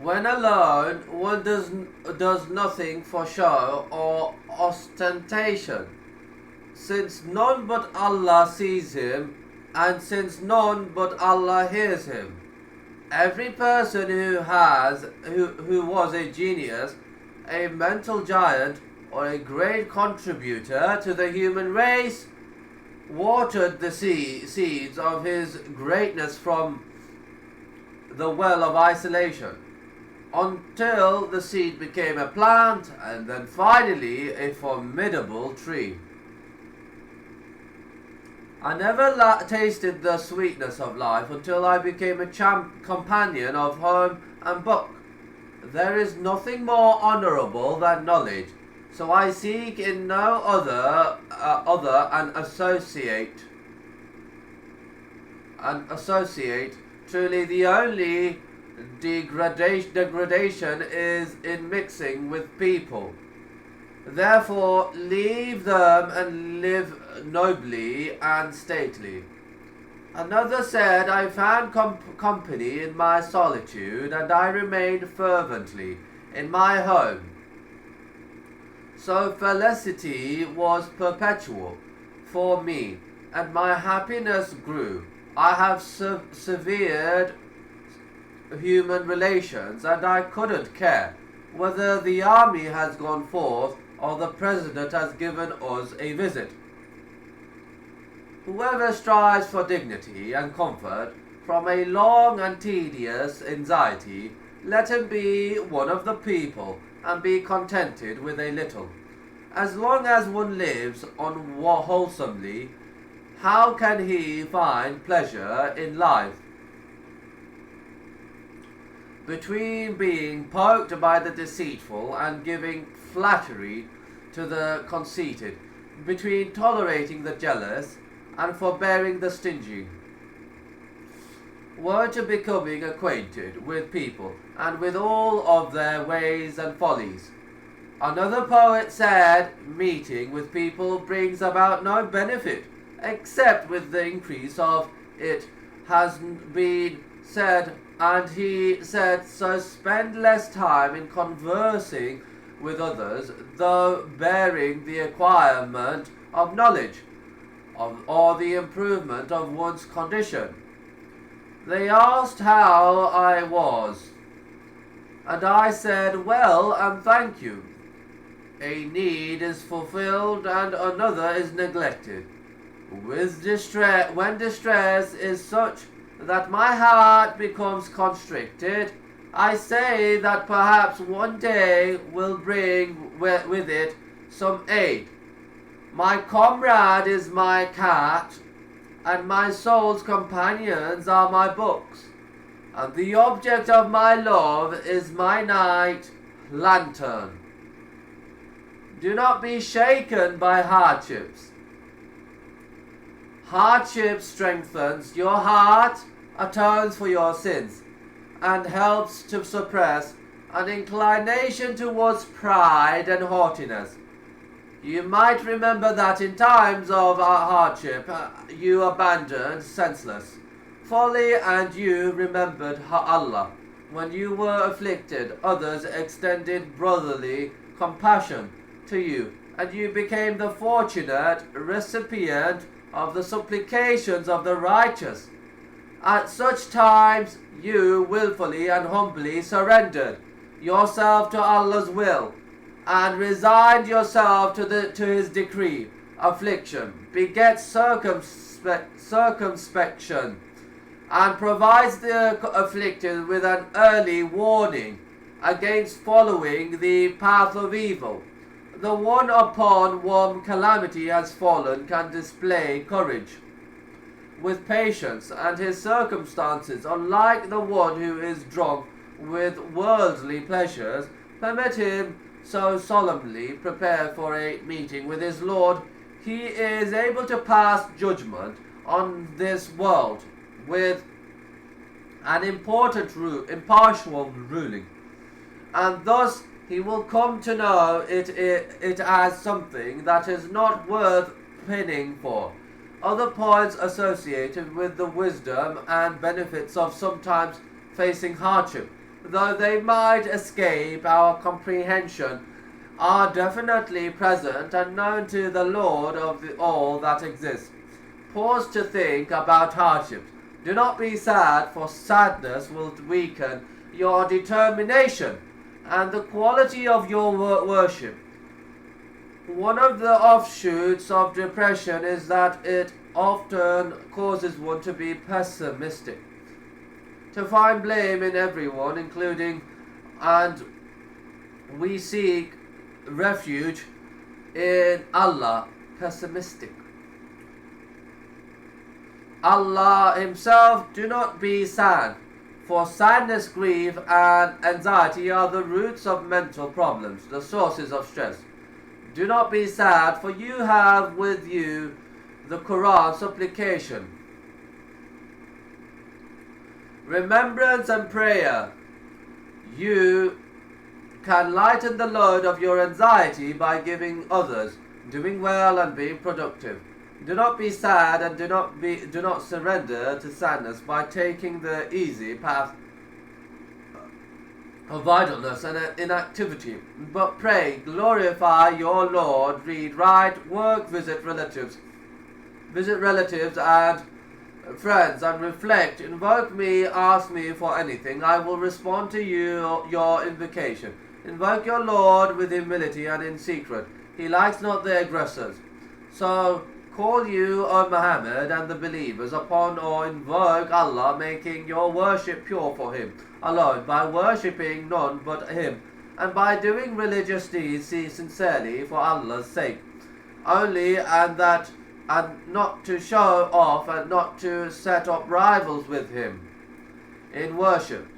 When alone, one does nothing for show or ostentation, since none but Allah sees him, and since none but Allah hears him. Every person who was a genius, a mental giant, or a great contributor to the human race watered the seeds of his greatness from the well of isolation until the seed became a plant and then finally a formidable tree. I never tasted the sweetness of life until I became a companion of home and book. There is nothing more honourable than knowledge, so I seek in no other and associate. Truly, the only degradation is in mixing with people. Therefore, leave them and live nobly and stately. Another said, I found company in my solitude, and I remained fervently in my home. So felicity was perpetual for me, and my happiness grew. I have severed human relations, and I couldn't care whether the army has gone forth or the president has given us a visit. Whoever strives for dignity and comfort from a long and tedious anxiety, let him be one of the people and be contented with a little. As long as one lives unwholesomely, how can he find pleasure in life? Between being poked by the deceitful and giving flattery to the conceited, between tolerating the jealous and forbearing the stingy, were to becoming acquainted with people and with all of their ways and follies. Another poet said, meeting with people brings about no benefit, except with the increase of it has been said, and he said, so spend less time in conversing with others, though bearing the acquirement of knowledge, or the improvement of one's condition. They asked how I was, and I said, well, and thank you. A need is fulfilled and another is neglected. When distress is such that my heart becomes constricted, I say that perhaps one day will bring with it some aid. My comrade is my cat, and my soul's companions are my books, and the object of my love is my night lantern. Do not be shaken by hardships. Hardship strengthens your heart, atones for your sins, and helps to suppress an inclination towards pride and haughtiness. You might remember that in times of hardship you abandoned senseless folly, and you remembered Allah. When you were afflicted, others extended brotherly compassion to you, and you became the fortunate recipient of the supplications of the righteous. At such times you willfully and humbly surrendered yourself to Allah's will and resigned yourself to His decree. Affliction begets circumspection and provides the afflicted with an early warning against following the path of evil. The one upon whom calamity has fallen can display courage with patience, and his circumstances, unlike the one who is drunk with worldly pleasures, permit him so solemnly prepare for a meeting with his Lord. He is able to pass judgment on this world with an impartial ruling, and thus he will come to know it as something that is not worth pinning for. Other points associated with the wisdom and benefits of sometimes facing hardship though they might escape our comprehension, are definitely present and known to the Lord of all that exists. Pause to think about hardships. Do not be sad, for sadness will weaken your determination and the quality of your worship. One of the offshoots of depression is that it often causes one to be pessimistic, to find blame in everyone, including, and we seek refuge in Allah. Pessimistic. Allah Himself, do not be sad, for sadness, grief, and anxiety are the roots of mental problems, the sources of stress. Do not be sad, for you have with you the Quran supplication, remembrance and prayer. You can lighten the load of your anxiety by giving others, doing well and being productive. Do not be sad and do not surrender to sadness by taking the easy path of idleness and inactivity, but pray, glorify your Lord, read, write, work, visit relatives and friends, and reflect. Invoke me, ask me for anything. I will respond to you your invocation. Invoke your Lord with humility and in secret. He likes not the aggressors. So call you, O Muhammad, and the believers upon or invoke Allah, making your worship pure for Him alone, by worshipping none but Him, and by doing religious deeds sincerely for Allah's sake only, and not to show off and not to set up rivals with Him in worship.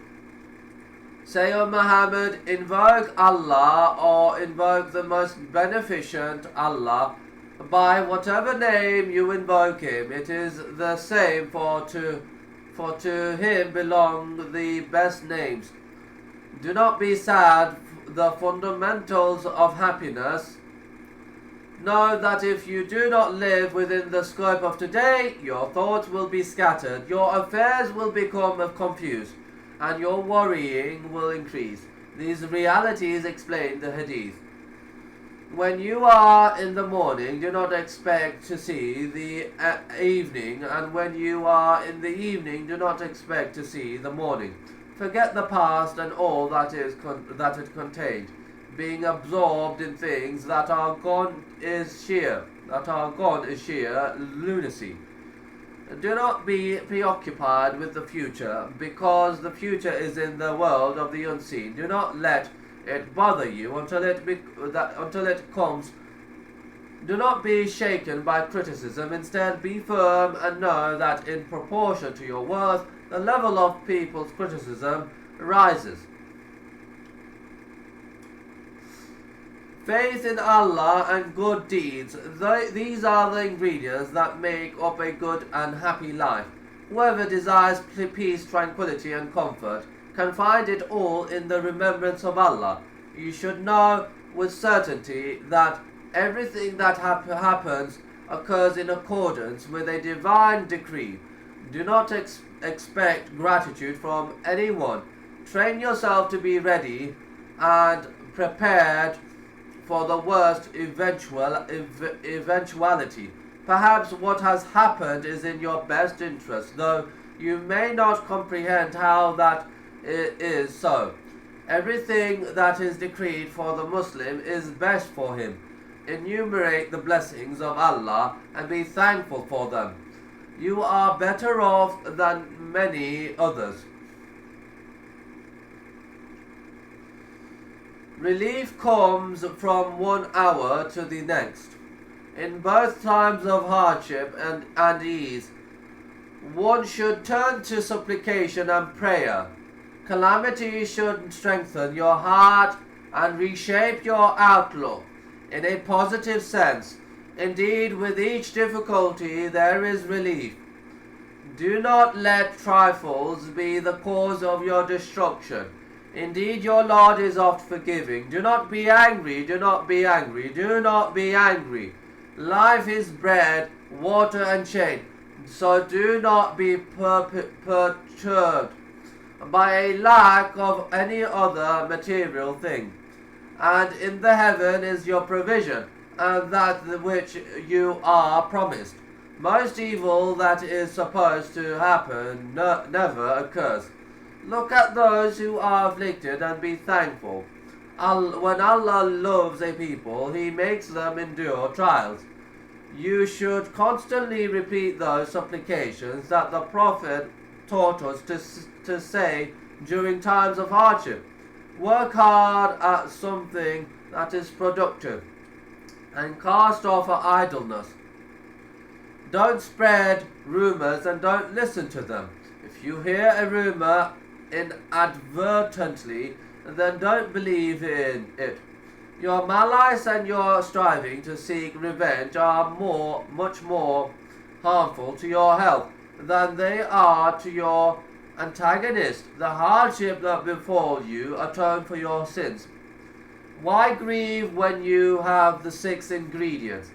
Say, O Muhammad, invoke Allah or invoke the most beneficent Allah. By whatever name you invoke Him, it is the same, for to Him belong the best names. Do not be sad, the fundamentals of happiness. Know that if you do not live within the scope of today, your thoughts will be scattered, your affairs will become confused, and your worrying will increase. These realities explain the Hadith. When you are in the morning, do not expect to see the evening, and when you are in the evening, do not expect to see the morning. Forget the past and all that it contained. Being absorbed in things that are gone is sheer lunacy. Do not be preoccupied with the future, because the future is in the world of the unseen. Do not let it bother you until it comes. Do not be shaken by criticism. Instead, be firm and know that in proportion to your worth, the level of people's criticism rises. Faith in Allah and good deeds, these are the ingredients that make up a good and happy life. Whoever desires peace, tranquility and comfort can find it all in the remembrance of Allah. You should know with certainty that everything that happens occurs in accordance with a divine decree. Do not expect gratitude from anyone. Train yourself to be ready and prepared for the worst eventuality. Perhaps what has happened is in your best interest, though you may not comprehend how that is so. Everything that is decreed for the Muslim is best for him. Enumerate the blessings of Allah and be thankful for them. You are better off than many others. Relief comes from one hour to the next. In both times of hardship and ease, one should turn to supplication and prayer. Calamity should strengthen your heart and reshape your outlook in a positive sense. Indeed, with each difficulty there is relief. Do not let trifles be the cause of your destruction. Indeed, your Lord is oft forgiving. Do not be angry, do not be angry, do not be angry. Life is bread, water and shade, so do not be perturbed. by a lack of any other material thing. And in the heaven is your provision, and that which you are promised. Most evil that is supposed to happen never occurs. Look at those who are afflicted and be thankful. When Allah loves a people, He makes them endure trials. You should constantly repeat those supplications that the Prophet taught us to say during times of hardship. Work hard at something that is productive and cast off idleness. Don't spread rumors and don't listen to them. If you hear a rumor inadvertently, then don't believe in it. Your malice and your striving to seek revenge are much more harmful to your health than they are to your antagonist. The hardship that befall you atone for your sins. Why grieve when you have the 6 ingredients?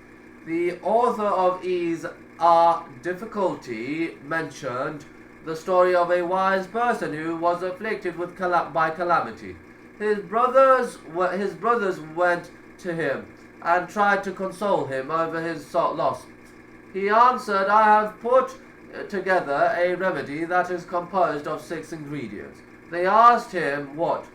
The author of Ease Are Difficulty mentioned the story of a wise person who was afflicted with by calamity. His brothers went to him and tried to console him over his loss. He answered, I have put together a remedy that is composed of 6 ingredients. They asked him, what?